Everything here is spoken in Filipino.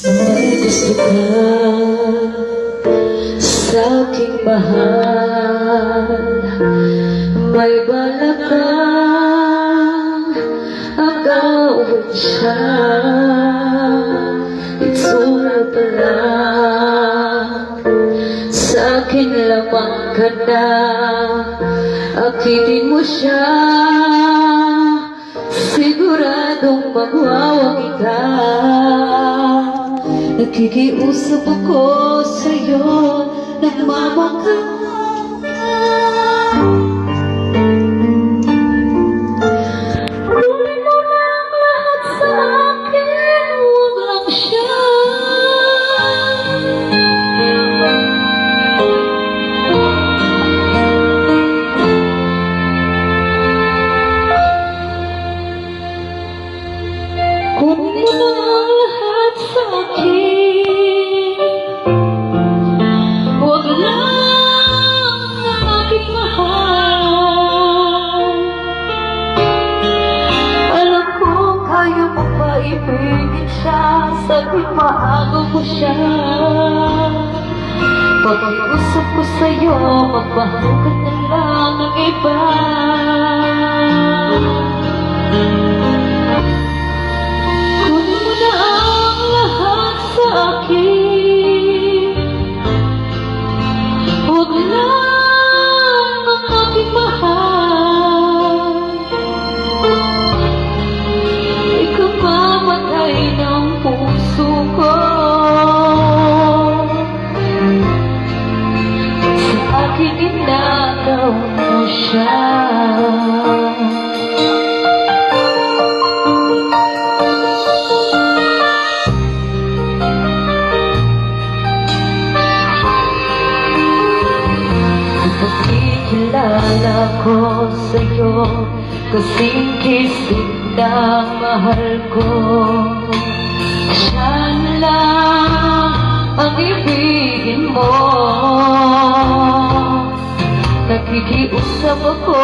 May gusto ka sa aking mahal, may balak kang agawin siya. Itsura pa lang sa akin lamang ka na, akitin mo siya, siguradong magwawagi ka. Nakikiusap ako sa'yo, nagmamakaawa ka. Gawin mo na ang lahat sa akin, huwag lang siya. Gawin mo na ang lahat sa akin, huwag lang ang aking mahal. Alam ko kaya mo maibigin siya, sabi't maaga mo siya. Pag-iusap ko sa'yo, magmahal ka na lang ng iba. Kunin mo na ang lahat sa akin, huwag lang ang aking mahal. Ikaw mamatay ng puso ko, sa akin inagaw mo siya. Nakikilala ko sa'yo, kasing kising na mahal ko. Siya na lang ang ibigin mo. Nakikiusap ako